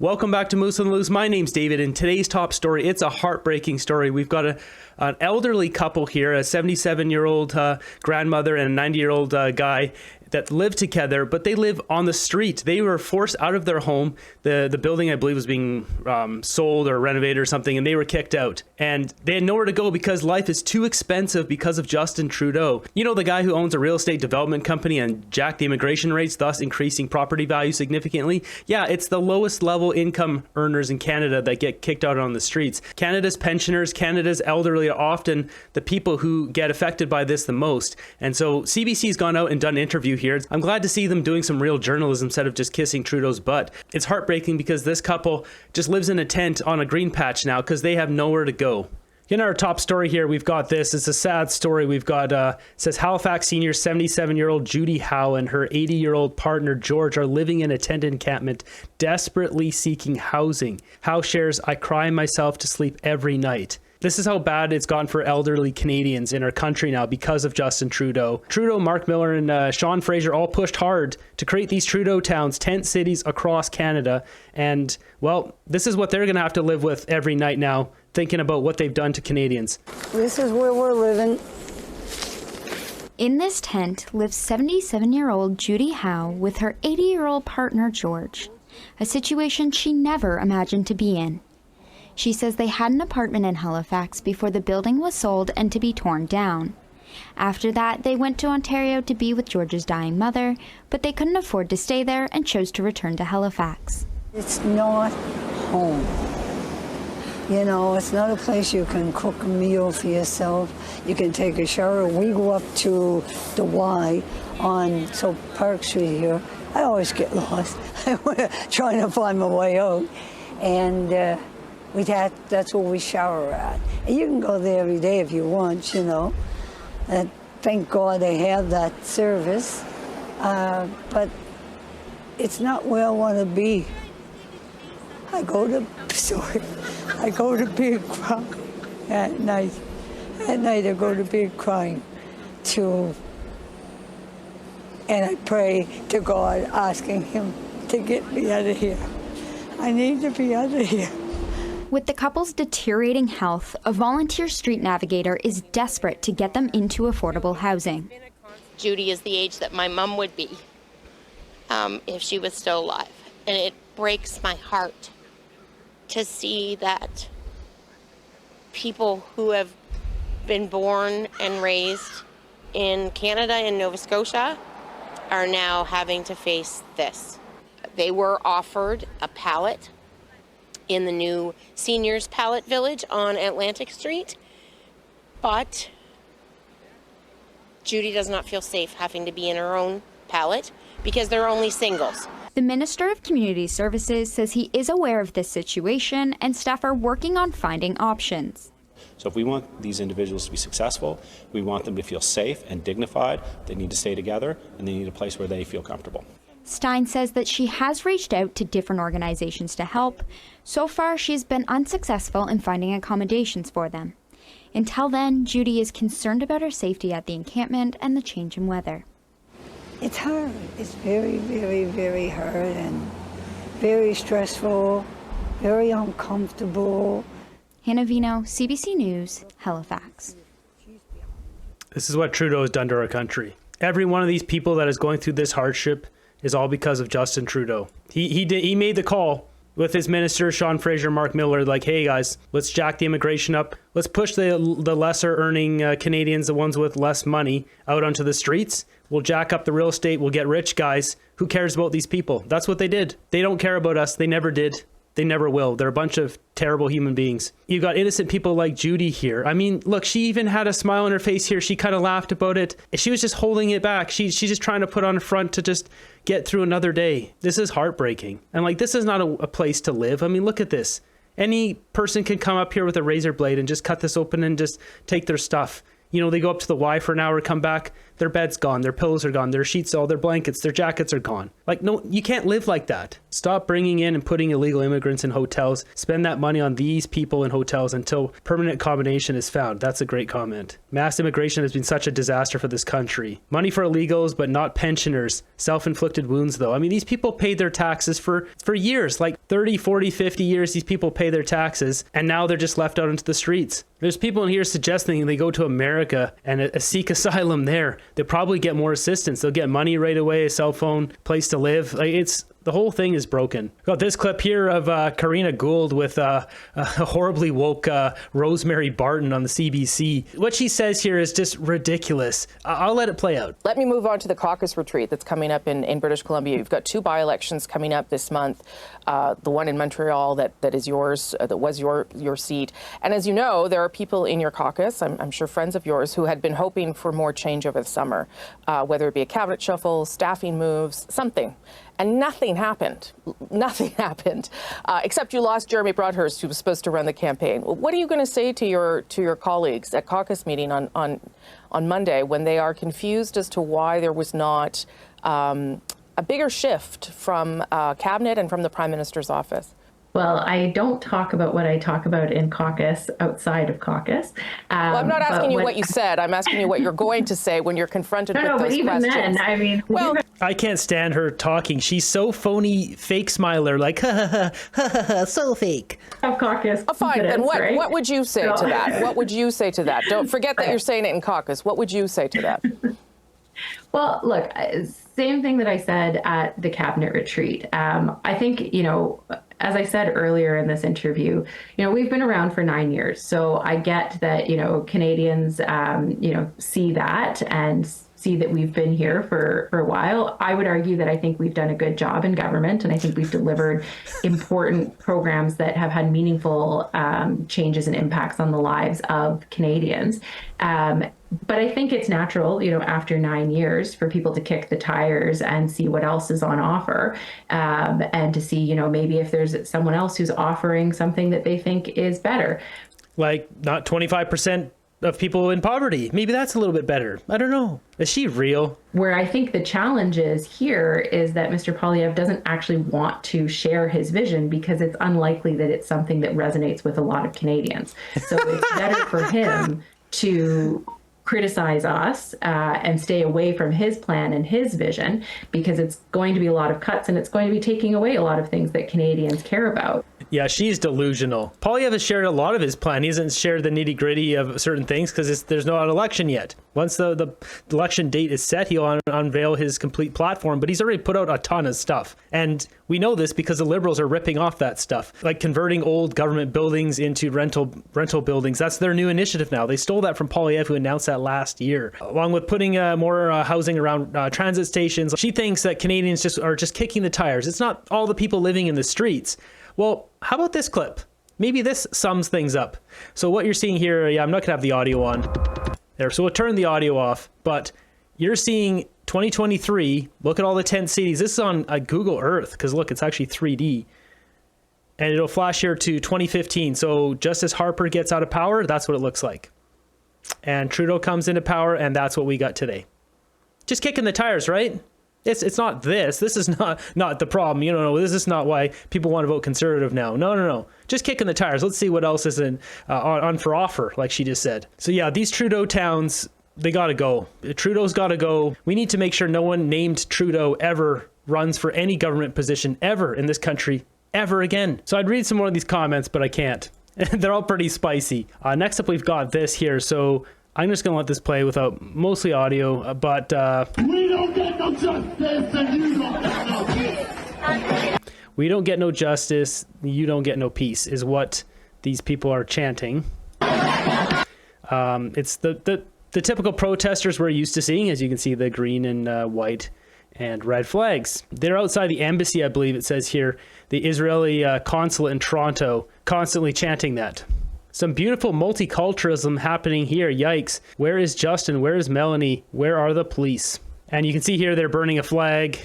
Welcome back to Moose on the Loose. My name's David, and today's top story, it's a heartbreaking story. We've got an elderly couple here, a 77-year-old grandmother and a 90-year-old guy that live together, but they live on the street. They were forced out of their home. The building, I believe, was being sold or renovated or something, and they were kicked out. And they had nowhere to go because life is too expensive because of Justin Trudeau. You know, the guy who owns a real estate development company and jacked the immigration rates, thus increasing property value significantly? Yeah, it's the lowest level income earners in Canada that get kicked out on the streets. Canada's pensioners, Canada's elderly are often the people who get affected by this the most. And so CBC's gone out and done an interview here. I'm glad to see them doing some real journalism instead of just kissing Trudeau's butt. It's heartbreaking because this couple just lives in a tent on a green patch now because they have nowhere to go. In our top story here, we've got this. It's a sad story. We've got, says Halifax senior 77-year-old Judy Howe and her 80-year-old partner George are living in a tent encampment, desperately seeking housing. Howe shares, "I cry myself to sleep every night." This is how bad it's gone for elderly Canadians in our country now because of Justin Trudeau. Trudeau, Mark Miller, and Sean Fraser all pushed hard to create these Trudeau towns, tent cities across Canada. And, well, this is what they're going to have to live with every night now, thinking about what they've done to Canadians. This is where we're living. In this tent lives 77-year-old Judy Howe with her 80-year-old partner George, a situation she never imagined to be in. She says they had an apartment in Halifax before the building was sold and to be torn down. After that, they went to Ontario to be with George's dying mother, but they couldn't afford to stay there and chose to return to Halifax. It's not home. You know, it's not a place you can cook a meal for yourself. You can take a shower. We go up to the Y on Park Street here. I always get lost. Trying to find my way out. And that's where we shower at. And you can go there every day if you want, you know. And thank God they have that service. But it's not where I want to be. I go to bed crying at night. At night I go to bed crying and I pray to God, asking Him to get me out of here. I need to be out of here. With the couple's deteriorating health, a volunteer street navigator is desperate to get them into affordable housing. Judy is the age that my mom would be if she was still alive. And it breaks my heart to see that people who have been born and raised in Canada and Nova Scotia are now having to face this. They were offered a pallet in the new Seniors Pallet Village on Atlantic Street, but Judy does not feel safe having to be in her own pallet because they're only singles. The Minister of Community Services says he is aware of this situation and staff are working on finding options. So if we want these individuals to be successful, we want them to feel safe and dignified, they need to stay together, and they need a place where they feel comfortable. Stein says that she has reached out to different organizations to help. So far, she's been unsuccessful in finding accommodations for them. Until then, Judy is concerned about her safety at the encampment and the change in weather. It's hard. It's very, very, very hard and very stressful, very uncomfortable. Hannah Vino, CBC News, Halifax. This is what Trudeau has done to our country. Every one of these people that is going through this hardship is all because of Justin Trudeau. He made the call with his minister, Sean Fraser, Mark Miller, like, hey guys, let's jack the immigration up. Let's push the lesser earning Canadians, the ones with less money, out onto the streets. We'll jack up the real estate. We'll get rich guys. Who cares about these people? That's what they did. They don't care about us. They never did. They never will. They're a bunch of terrible human beings. You got innocent people like Judy here. I mean, look, she even had a smile on her face here. She kind of laughed about it. She was just holding it back. She's just trying to put on a front to just get through another day. This is heartbreaking. And like, this is not a place to live. I mean, look at this. Any person can come up here with a razor blade and just cut this open and just take their stuff. You know, they go up to the Y for an hour, come back, their bed's gone, their pillows are gone, their sheets, all their blankets, their jackets are gone. Like, no, you can't live like that. Stop bringing in and putting illegal immigrants in hotels. Spend that money on these people in hotels until permanent accommodation is found. That's a great comment. Mass immigration has been such a disaster for this country. Money for illegals, but not pensioners. Self-inflicted wounds, though. I mean, these people paid their taxes for years, like 30, 40, 50 years, these people pay their taxes, and now they're just left out into the streets. There's people in here suggesting they go to America and seek asylum there. They'll probably get more assistance. They'll get money right away, a cell phone, place to live. Like, the whole thing is broken. Got this clip here of Karina Gould with a horribly woke Rosemary Barton on the CBC. What she says here is just ridiculous. I'll let it play out. Let me move on to the caucus retreat that's coming up in British Columbia. You've got 2 by-elections coming up this month. The one in Montreal that is yours, that was your seat. And as you know, there are people in your caucus, I'm sure friends of yours, who had been hoping for more change over the summer, whether it be a cabinet shuffle, staffing moves, something. And nothing happened. Nothing happened, except you lost Jeremy Broadhurst, who was supposed to run the campaign. What are you going to say to your colleagues at caucus meeting on Monday when they are confused as to why there was not a bigger shift from cabinet and from the Prime Minister's office? Well, I don't talk about what I talk about in caucus outside of caucus. Well, I'm not asking you what you said. I'm asking you what you're going to say when you're confronted with those even questions. Then, I mean, well, I can't stand her talking. She's so phony, fake smiler, like, ha ha ha ha ha, so fake. Of caucus. Fine. Then right? what would you say to that? What would you say to that? Don't forget that you're saying it in caucus. What would you say to that? Well, look, same thing that I said at the cabinet retreat. I think, as I said earlier in this interview, we've been around for 9 years. So I get that, Canadians, see that and see that we've been here for a while. I would argue that I think we've done a good job in government, and I think we've delivered important programs that have had meaningful changes and impacts on the lives of Canadians. But I think it's natural, after 9 years for people to kick the tires and see what else is on offer, and to see, maybe if there's someone else who's offering something that they think is better. Like not 25% of people in poverty. Maybe that's a little bit better. I don't know. Is she real? Where I think the challenge is here is that Mr. Poilievre doesn't actually want to share his vision because it's unlikely that it's something that resonates with a lot of Canadians. So it's better for him to criticize us and stay away from his plan and his vision, because it's going to be a lot of cuts and it's going to be taking away a lot of things that Canadians care about. Yeah, she's delusional. Poilievre has shared a lot of his plan. He hasn't shared the nitty gritty of certain things because there's not an election yet. Once the election date is set, he'll unveil his complete platform, but he's already put out a ton of stuff. And we know this because the Liberals are ripping off that stuff, like converting old government buildings into rental buildings. That's their new initiative now. They stole that from Poilievre, who announced that last year, along with putting more housing around transit stations. She thinks that Canadians are just kicking the tires. It's not all the people living in the streets. Well, how about this clip? Maybe this sums things up. So what you're seeing here, I'm not gonna have the audio on there, so we'll turn the audio off, but you're seeing 2023, look at all the tent cities. This is on Google Earth, because look, it's actually 3D. And it'll flash here to 2015. So just as Harper gets out of power, that's what it looks like. And Trudeau comes into power, and that's what we got today. Just kicking the tires, right? It's not this. This is not the problem. This is not why people want to vote conservative now. No. Just kicking the tires. Let's see what else is on for offer, like she just said. So yeah, these Trudeau towns, they got to go. Trudeau's got to go. We need to make sure no one named Trudeau ever runs for any government position ever in this country, ever again. So I'd read some more of these comments, but I can't. They're all pretty spicy. Next up, we've got this here. So I'm just going to let this play without mostly audio, but we don't get no justice and you don't get no peace. We don't get no justice, you don't get no peace, is what these people are chanting. It's the typical protesters we're used to seeing. As you can see, the green and white and red flags. They're outside the embassy, I believe it says here, the Israeli consulate in Toronto, constantly chanting that. Some beautiful multiculturalism happening here. Yikes. Where is Justin? Where is Melanie? Where are the police? And you can see here they're burning a flag.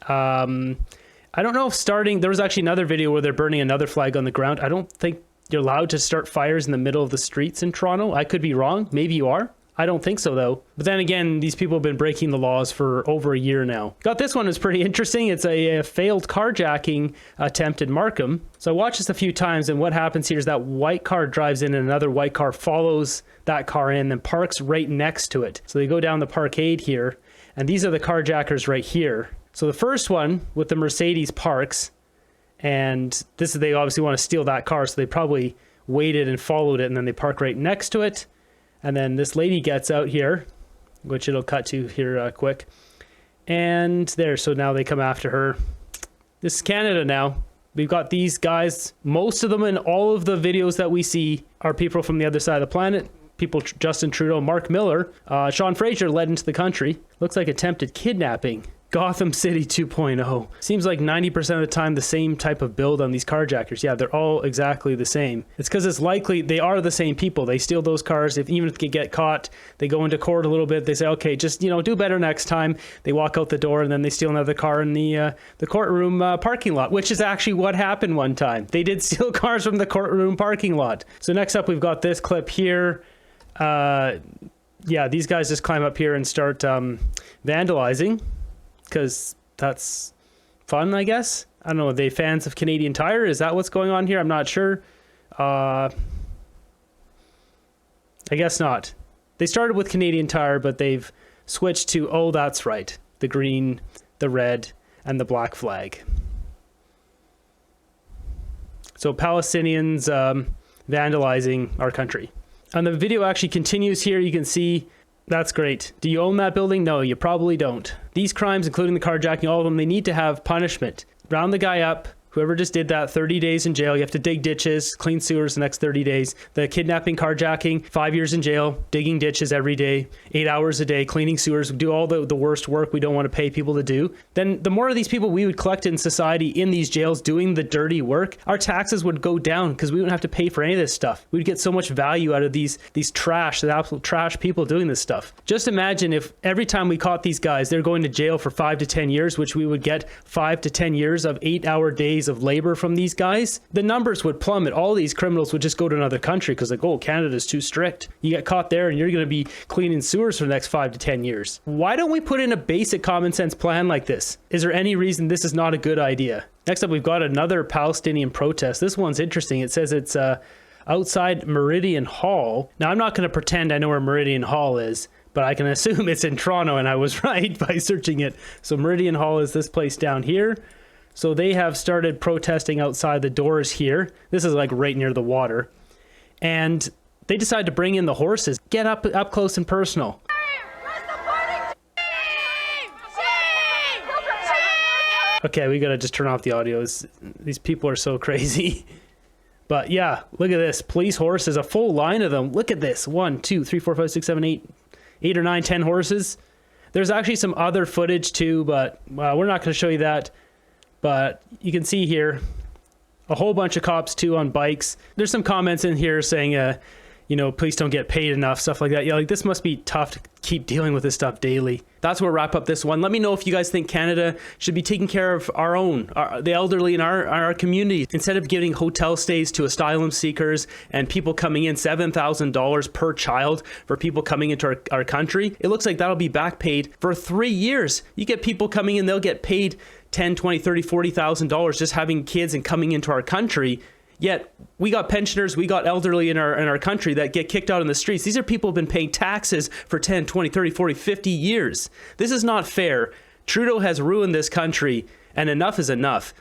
I don't know if there was actually another video where they're burning another flag on the ground. I don't think you're allowed to start fires in the middle of the streets in Toronto. I could be wrong. Maybe you are. I don't think so, though. But then again, these people have been breaking the laws for over a year now. Got this one is pretty interesting. It's a failed carjacking attempt in Markham. So I watched this a few times, and what happens here is that white car drives in and another white car follows that car in and parks right next to it. So they go down the parkade here, and these are the carjackers right here. So the first one with the Mercedes parks, and this is, they obviously want to steal that car, so they probably waited and followed it, and then they park right next to it. And then this lady gets out here, which it'll cut to here quick. And there, so now they come after her. This is Canada now. We've got these guys. Most of them in all of the videos that we see are people from the other side of the planet. People, Justin Trudeau, Mark Miller, Sean Fraser led into the country. Looks like attempted kidnapping. Gotham City 2.0. Seems like 90% of the time the same type of build on these carjackers. Yeah, they're all exactly the same. It's because it's likely they are the same people. They steal those cars. Even if they get caught, they go into court a little bit. They say, okay, just, do better next time. They walk out the door and then they steal another car in the courtroom parking lot, which is actually what happened one time. They did steal cars from the courtroom parking lot. So next up, we've got this clip here. Yeah, these guys just climb up here and start vandalizing. Because that's fun, I guess. I don't know, are they fans of Canadian Tire? Is that what's going on here? I'm not sure. I guess not. They started with Canadian Tire, but they've switched to, oh, that's right, the green, the red, and the black flag. So Palestinians vandalizing our country. And the video actually continues here. You can see, that's great. Do you own that building? No, you probably don't. These crimes, including the carjacking, all of them, they need to have punishment. Round the guy up. Whoever just did that, 30 days in jail. You have to dig ditches, clean sewers the next 30 days. The kidnapping, carjacking, 5 years in jail, digging ditches every day, 8 hours a day, cleaning sewers, do all the worst work we don't want to pay people to do. Then the more of these people we would collect in society in these jails doing the dirty work, our taxes would go down because we wouldn't have to pay for any of this stuff. We'd get so much value out of these trash, the absolute trash people doing this stuff. Just imagine if every time we caught these guys, they're going to jail for 5 to 10 years, which we would get 5 to 10 years of 8-hour days of labor from these guys. The numbers would plummet. All these criminals would just go to another country because like, oh, Canada's too strict. You get caught there and you're going to be cleaning sewers for the next 5 to 10 years. Why don't we put in a basic common sense plan like this? Is there any reason this is not a good idea? Next up, we've got another Palestinian protest. This one's interesting. It says it's outside Meridian Hall. Now, I'm not going to pretend I know where Meridian Hall is, but I can assume it's in Toronto, and I was right by searching it. So Meridian Hall is this place down here. So they have started protesting outside the doors here. This is like right near the water. And they decided to bring in the horses. Get up close and personal. Okay, we gotta just turn off the audio. These people are so crazy. But yeah, look at this. Police horses, a full line of them. Look at this. 1, 2, 3, 4, 5, 6, 7, 8 or 9, 10 horses. There's actually some other footage too, but we're not gonna show you that. But you can see here a whole bunch of cops too on bikes. There's some comments in here saying, police don't get paid enough, stuff like that. Yeah, like this must be tough to keep dealing with this stuff daily. That's where we'll wrap up this one. Let me know if you guys think Canada should be taking care of the elderly in our community. Instead of giving hotel stays to asylum seekers and people coming in $7,000 per child for people coming into our country, it looks like that'll be back paid for 3 years. You get people coming in, they'll get paid $10,000, $20,000, $30,000, $40,000 just having kids and coming into our country. Yet we got pensioners, we got elderly in our country that get kicked out in the streets. These are people who've been paying taxes for 10, 20, 30, 40, 50 years. This is not fair. Trudeau has ruined this country, and enough is enough.